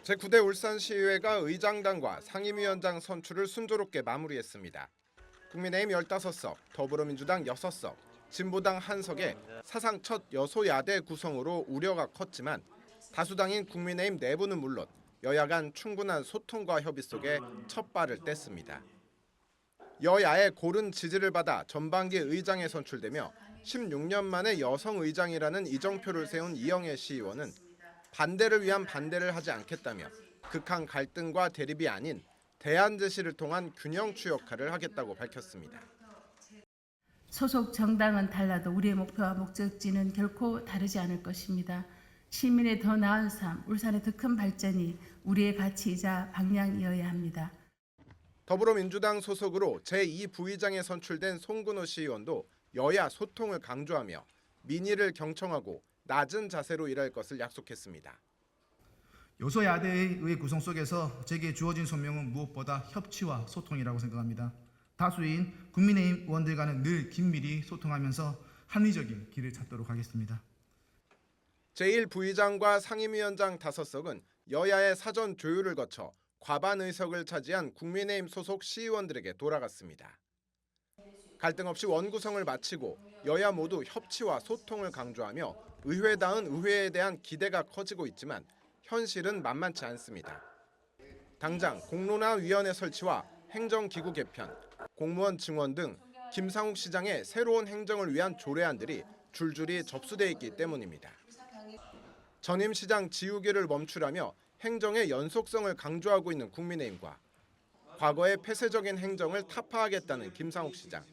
제9대 울산시의회가 의장단과 상임위원장 선출을 순조롭게 마무리했습니다. 국민의힘 15석, 더불어민주당 6석, 진보당 1석의 사상 첫 여소야대 구성으로 우려가 컸지만 다수당인 국민의힘 내부는 물론 여야 간 충분한 소통과 협의 속에 첫 발을 뗐습니다. 여야의 고른 지지를 받아 전반기 의장에 선출되며 16년 만에 여성 의장이라는 이정표를 세운 이영애 시의원은 반대를 위한 반대를 하지 않겠다며 극한 갈등과 대립이 아닌 대안 제시를 통한 균형추 역할을 하겠다고 밝혔습니다. 소속 정당은 달라도 우리의 목표와 목적지는 결코 다르지 않을 것입니다. 시민의 더 나은 삶, 울산의 더 큰 발전이 우리의 가치이자 방향이어야 합니다. 더불어민주당 소속으로 제2부의장에 선출된 송근호 시의원도 여야 소통을 강조하며 민의를 경청하고 낮은 자세로 일할 것을 약속했습니다. 여소야대의 구성 속에서 제게 주어진 소명은 무엇보다 협치와 소통이라고 생각합니다. 다수인 국민의힘 의원들과는 늘 긴밀히 소통하면서 합리적인 길을 찾도록 하겠습니다. 제1부의장과 상임위원장 5석은 여야의 사전 조율을 거쳐 과반 의석을 차지한 국민의힘 소속 시의원들에게 돌아갔습니다. 갈등 없이 원구성을 마치고 여야 모두 협치와 소통을 강조하며 의회다운 의회에 대한 기대가 커지고 있지만 현실은 만만치 않습니다. 당장 공론화위원회 설치와 행정기구 개편, 공무원 증원 등 김상욱 시장의 새로운 행정을 위한 조례안들이 줄줄이 접수돼 있기 때문입니다. 전임 시장 지우개를 멈추라며 행정의 연속성을 강조하고 있는 국민의힘과 과거의 폐쇄적인 행정을 타파하겠다는 김상욱 시장.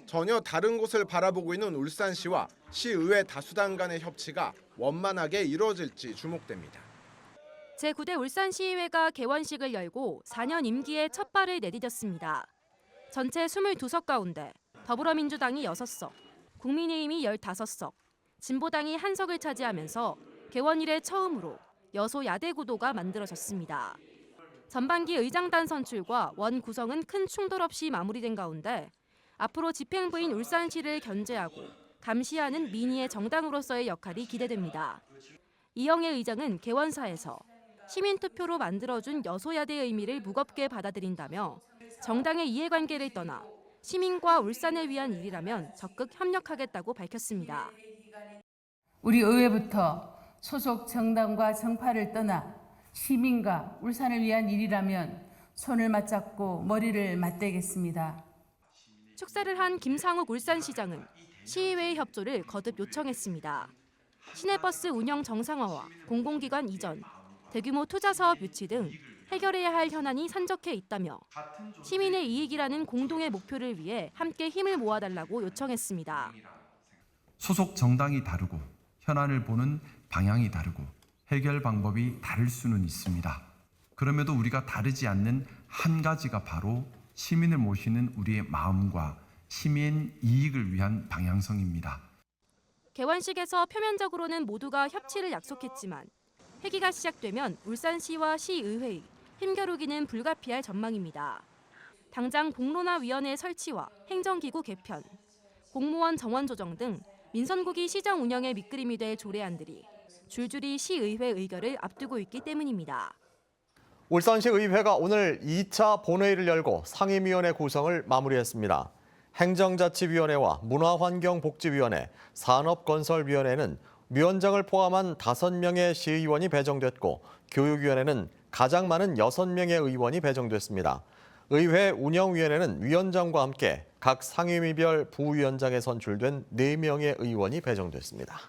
전혀 다른 곳을 바라보고 있는 울산시와 시의회 다수당 간의 협치가 원만하게 이루어질지 주목됩니다. 제9대 울산시의회가 개원식을 열고 4년 임기의 첫 발을 내디뎠습니다. 전체 22석 가운데 더불어민주당이 6석, 국민의힘이 15석, 진보당이 1석을 차지하면서 개원 이래 처음으로 여소야대 구도가 만들어졌습니다. 전반기 의장단 선출과 원 구성은 큰 충돌 없이 마무리된 가운데 앞으로 집행부인 울산시를 견제하고 감시하는 민의의 정당으로서의 역할이 기대됩니다. 이영애 의장은 개원사에서 시민투표로 만들어준 여소야대의 의미를 무겁게 받아들인다며 정당의 이해관계를 떠나 시민과 울산을 위한 일이라면 적극 협력하겠다고 밝혔습니다. 우리 의회부터 소속 정당과 정파를 떠나 시민과 울산을 위한 일이라면 손을 맞잡고 머리를 맞대겠습니다. 축사를 한 김상욱 울산시장은 시의회의 협조를 거듭 요청했습니다. 시내버스 운영 정상화와 공공기관 이전, 대규모 투자 사업 유치 등 해결해야 할 현안이 산적해 있다며 시민의 이익이라는 공동의 목표를 위해 함께 힘을 모아달라고 요청했습니다. 소속 정당이 다르고 현안을 보는 방향이 다르고 해결 방법이 다를 수는 있습니다. 그럼에도 우리가 다르지 않는 한 가지가 바로 시민을 모시는 우리의 마음과 시민 이익을 위한 방향성입니다. 개원식에서 표면적으로는 모두가 협치를 약속했지만 회기가 시작되면 울산시와 시의회의 힘겨루기는 불가피할 전망입니다. 당장 공론화위원회 설치와 행정기구 개편, 공무원 정원 조정 등 민선국이 시정 운영의 밑그림이 될 조례안들이 줄줄이 시의회 의결을 앞두고 있기 때문입니다. 울산시 의회가 오늘 2차 본회의를 열고 상임위원회 구성을 마무리했습니다. 행정자치위원회와 문화환경복지위원회, 산업건설위원회는 위원장을 포함한 5명의 시의원이 배정됐고 교육위원회는 가장 많은 6명의 의원이 배정됐습니다. 의회 운영위원회는 위원장과 함께 각 상임위별 부위원장에 선출된 4명의 의원이 배정됐습니다.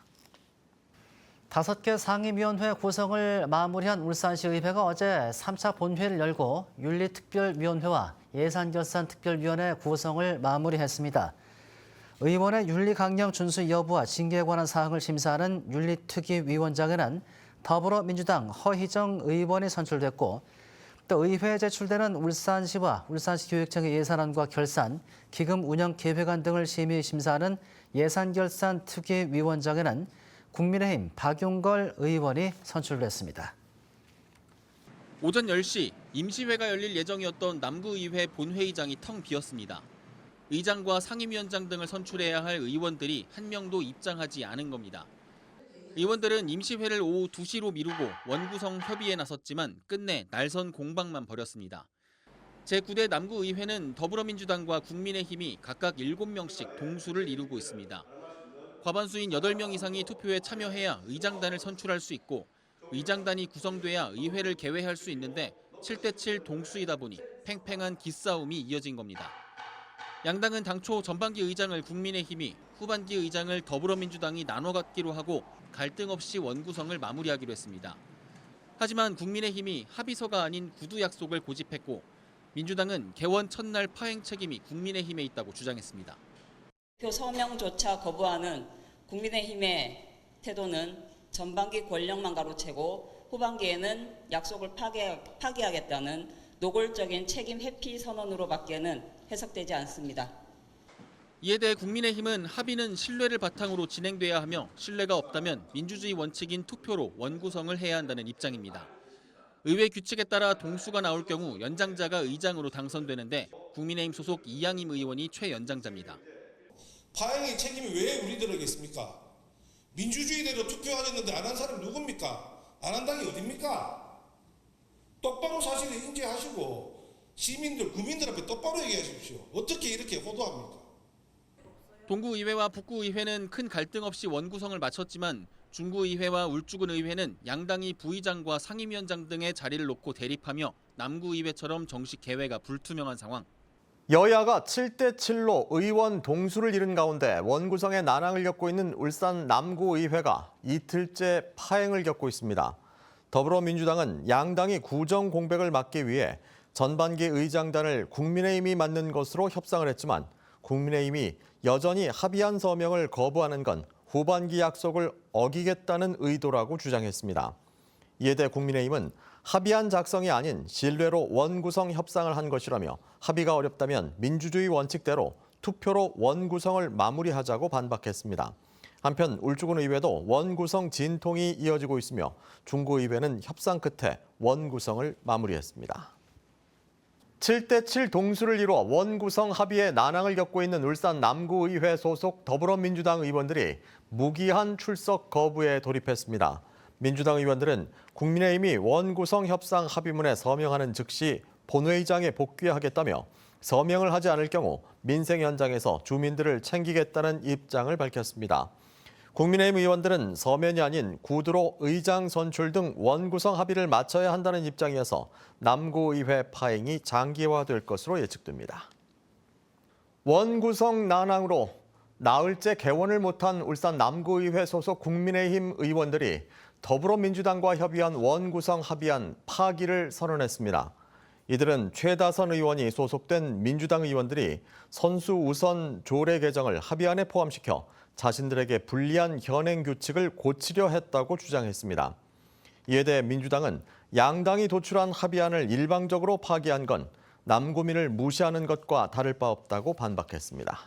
5개 상임위원회 구성을 마무리한 울산시의회가 어제 3차 본회의를 열고 윤리특별위원회와 예산결산특별위원회 구성을 마무리했습니다. 의원의 윤리 강령 준수 여부와 징계에 관한 사항을 심사하는 윤리특위위원장에는 더불어민주당 허희정 의원이 선출됐고 또 의회에 제출되는 울산시와 울산시 교육청의 예산안과 결산, 기금 운영 계획안 등을 심의 심사하는 예산결산특위위원장에는 국민의힘 박용걸 의원이 선출됐습니다. 오전 10시 임시회가 열릴 예정이었던 남구의회 본회의장이 텅 비었습니다. 의장과 상임위원장 등을 선출해야 할 의원들이 한 명도 입장하지 않은 겁니다. 의원들은 임시회를 오후 2시로 미루고 원구성 협의에 나섰지만 끝내 날선 공방만 벌였습니다. 제9대 남구의회는 더불어민주당과 국민의힘이 각각 7명씩 동수를 이루고 있습니다. 과반수인 8명 이상이 투표에 참여해야 의장단을 선출할 수 있고 의장단이 구성돼야 의회를 개회할 수 있는데 7대7 동수이다 보니 팽팽한 기싸움이 이어진 겁니다. 양당은 당초 전반기 의장을 국민의힘이, 후반기 의장을 더불어민주당이 나눠 갖기로 하고 갈등 없이 원구성을 마무리하기로 했습니다. 하지만 국민의힘이 합의서가 아닌 구두 약속을 고집했고 민주당은 개원 첫날 파행 책임이 국민의힘에 있다고 주장했습니다. 표 서명조차 거부하는 국민의힘의 태도는 전반기 권력만 가로채고 후반기에는 약속을 파기하겠다는 노골적인 책임 회피 선언으로밖에는 해석되지 않습니다. 이에 대해 국민의힘은 합의는 신뢰를 바탕으로 진행돼야 하며 신뢰가 없다면 민주주의 원칙인 투표로 원구성을 해야 한다는 입장입니다. 의회 규칙에 따라 동수가 나올 경우 연장자가 의장으로 당선되는데 국민의힘 소속 이양임 의원이 최연장자입니다. 파행의 책임이 왜 우리들에게 있습니까? 민주주의대로 투표하셨는데 안 한 사람이 누굽니까? 안 한 당이 어딥니까? 똑바로 사실을 인지하시고 시민들, 국민들 앞에 똑바로 얘기하십시오. 어떻게 이렇게 호도합니까? 동구의회와 북구의회는 큰 갈등 없이 원구성을 마쳤지만 중구의회와 울주군의회는 양당이 부의장과 상임위원장 등의 자리를 놓고 대립하며 남구의회처럼 정식 개회가 불투명한 상황. 여야가 7대7로 의원 동수를 이룬 가운데 원구성의 난항을 겪고 있는 울산 남구의회가 이틀째 파행을 겪고 있습니다. 더불어민주당은 양당이 구정 공백을 막기 위해 전반기 의장단을 국민의힘이 맡는 것으로 협상을 했지만 국민의힘이 여전히 합의한 서명을 거부하는 건 후반기 약속을 어기겠다는 의도라고 주장했습니다. 이에 대해 국민의힘은 합의안 작성이 아닌 신뢰로 원구성 협상을 한 것이라며 합의가 어렵다면 민주주의 원칙대로 투표로 원구성을 마무리하자고 반박했습니다. 한편 울주군 의회도 원구성 진통이 이어지고 있으며 중구의회는 협상 끝에 원구성을 마무리했습니다. 7대7 동수를 이루어 원구성 합의에 난항을 겪고 있는 울산 남구의회 소속 더불어민주당 의원들이 무기한 출석 거부에 돌입했습니다. 민주당 의원들은 국민의힘이 원구성 협상 합의문에 서명하는 즉시 본회의장에 복귀하겠다며 서명을 하지 않을 경우 민생 현장에서 주민들을 챙기겠다는 입장을 밝혔습니다. 국민의힘 의원들은 서면이 아닌 구두로 의장 선출 등 원구성 합의를 맞춰야 한다는 입장이어서 남구의회 파행이 장기화될 것으로 예측됩니다. 원구성 난항으로 나흘째 개원을 못한 울산 남구의회 소속 국민의힘 의원들이 더불어민주당과 협의한 원구성 합의안 파기를 선언했습니다. 이들은 최다선 의원이 소속된 민주당 의원들이 선수 우선 조례 개정을 합의안에 포함시켜 자신들에게 불리한 현행 규칙을 고치려 했다고 주장했습니다. 이에 대해 민주당은 양당이 도출한 합의안을 일방적으로 파기한 건 남구민을 무시하는 것과 다를 바 없다고 반박했습니다.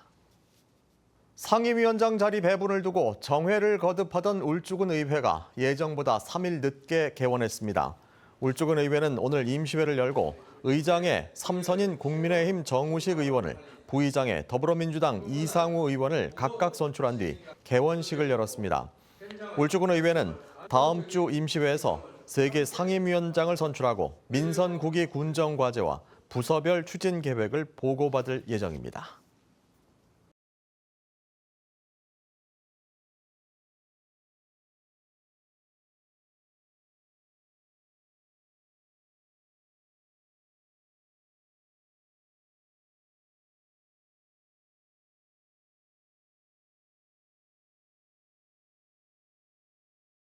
상임위원장 자리 배분을 두고 정회를 거듭하던 울주군 의회가 예정보다 3일 늦게 개원했습니다. 울주군 의회는 오늘 임시회를 열고 의장에 삼선인 국민의힘 정우식 의원을, 부의장에 더불어민주당 이상우 의원을 각각 선출한 뒤 개원식을 열었습니다. 울주군 의회는 다음 주 임시회에서 3개 상임위원장을 선출하고 민선 9기 군정 과제와 부서별 추진 계획을 보고받을 예정입니다.